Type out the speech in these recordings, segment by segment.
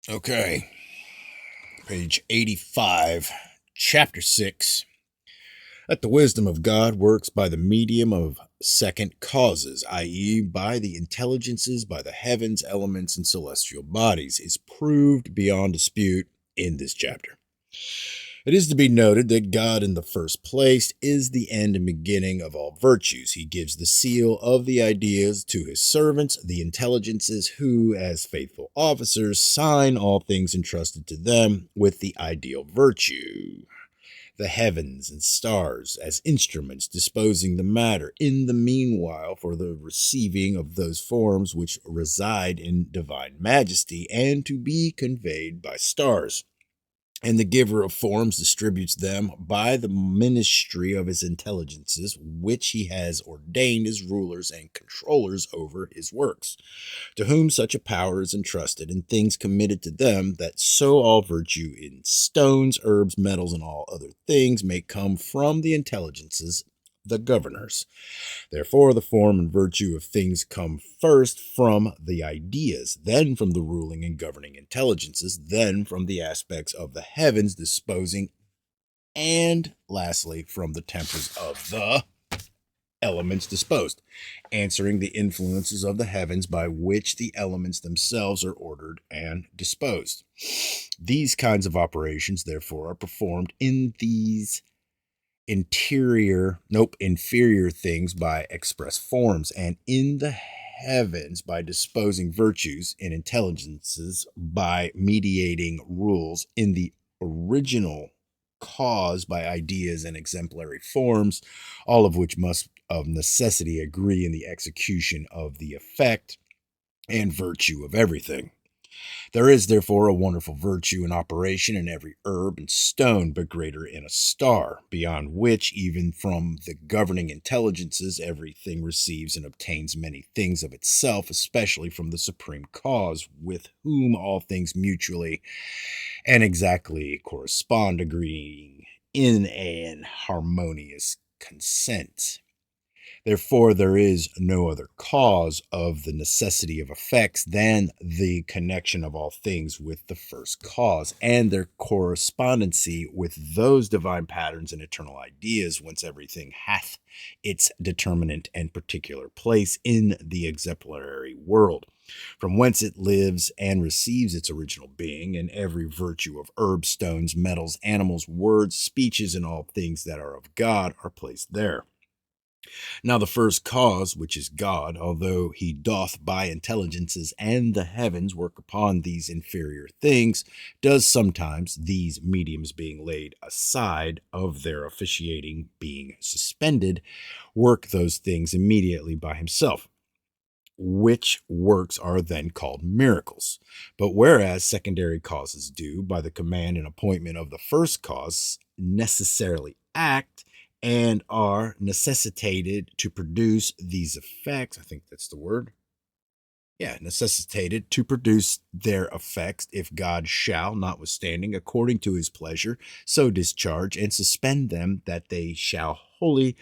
Okay, page 85, chapter 6. That the wisdom of God works by the medium of second causes, i.e., by the intelligences, by the heavens, elements, and celestial bodies, is proved beyond dispute in this chapter. It is to be noted that God, in the first place, is the end and beginning of all virtues. He gives the seal of the ideas to his servants, the intelligences, who, as faithful officers, sign all things entrusted to them with the ideal virtue. The heavens and stars as instruments disposing the matter in the meanwhile for the receiving of those forms which reside in divine majesty and to be conveyed by stars. And the giver of forms distributes them by the ministry of his intelligences, which he has ordained as rulers and controllers over his works, to whom such a power is entrusted, and things committed to them, that so all virtue in stones, herbs, metals, and all other things may come from the intelligences, the governors. Therefore, the form and virtue of things come first from the ideas, then from the ruling and governing intelligences, then from the aspects of the heavens disposing, and lastly, from the tempers of the elements disposed, answering the influences of the heavens by which the elements themselves are ordered and disposed. These kinds of operations, therefore, are performed in these inferior things by express forms, and in the heavens by disposing virtues, in intelligences by mediating rules, in the original cause by ideas and exemplary forms, all of which must of necessity agree in the execution of the effect and virtue of everything. There is therefore a wonderful virtue in operation in every herb and stone, but greater in a star, beyond which, even from the governing intelligences, everything receives and obtains many things of itself, especially from the supreme cause, with whom all things mutually and exactly correspond, agreeing in an harmonious consent. Therefore, there is no other cause of the necessity of effects than the connection of all things with the first cause, and their correspondency with those divine patterns and eternal ideas, whence everything hath its determinate and particular place in the exemplary world, from whence it lives and receives its original being, and every virtue of herbs, stones, metals, animals, words, speeches, and all things that are of God are placed there. Now the first cause, which is God, although he doth by intelligences and the heavens work upon these inferior things, does sometimes, these mediums being laid aside, of their officiating being suspended, work those things immediately by himself, which works are then called miracles. But whereas secondary causes do, by the command and appointment of the first cause, necessarily act, and are necessitated to produce these effects. I think that's the word. Yeah, necessitated to produce their effects, if God shall, notwithstanding, according to his pleasure, so discharge and suspend them, that they shall wholly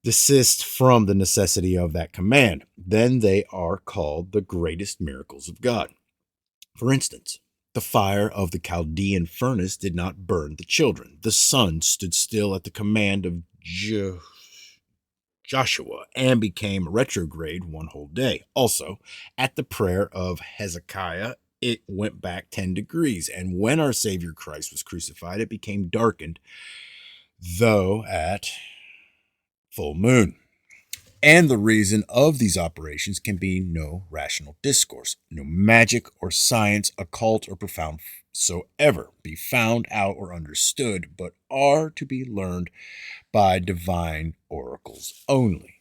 desist from the necessity of that command. Then they are called the greatest miracles of God. For instance, the fire of the Chaldean furnace did not burn the children. The sun stood still at the command of Joshua and became retrograde one whole day. Also, at the prayer of Hezekiah, it went back 10 degrees. And when our Savior Christ was crucified, it became darkened, though at full moon. And the reason of these operations can be no rational discourse, no magic or science, occult or profound soever, be found out or understood, but are to be learned by divine oracles only.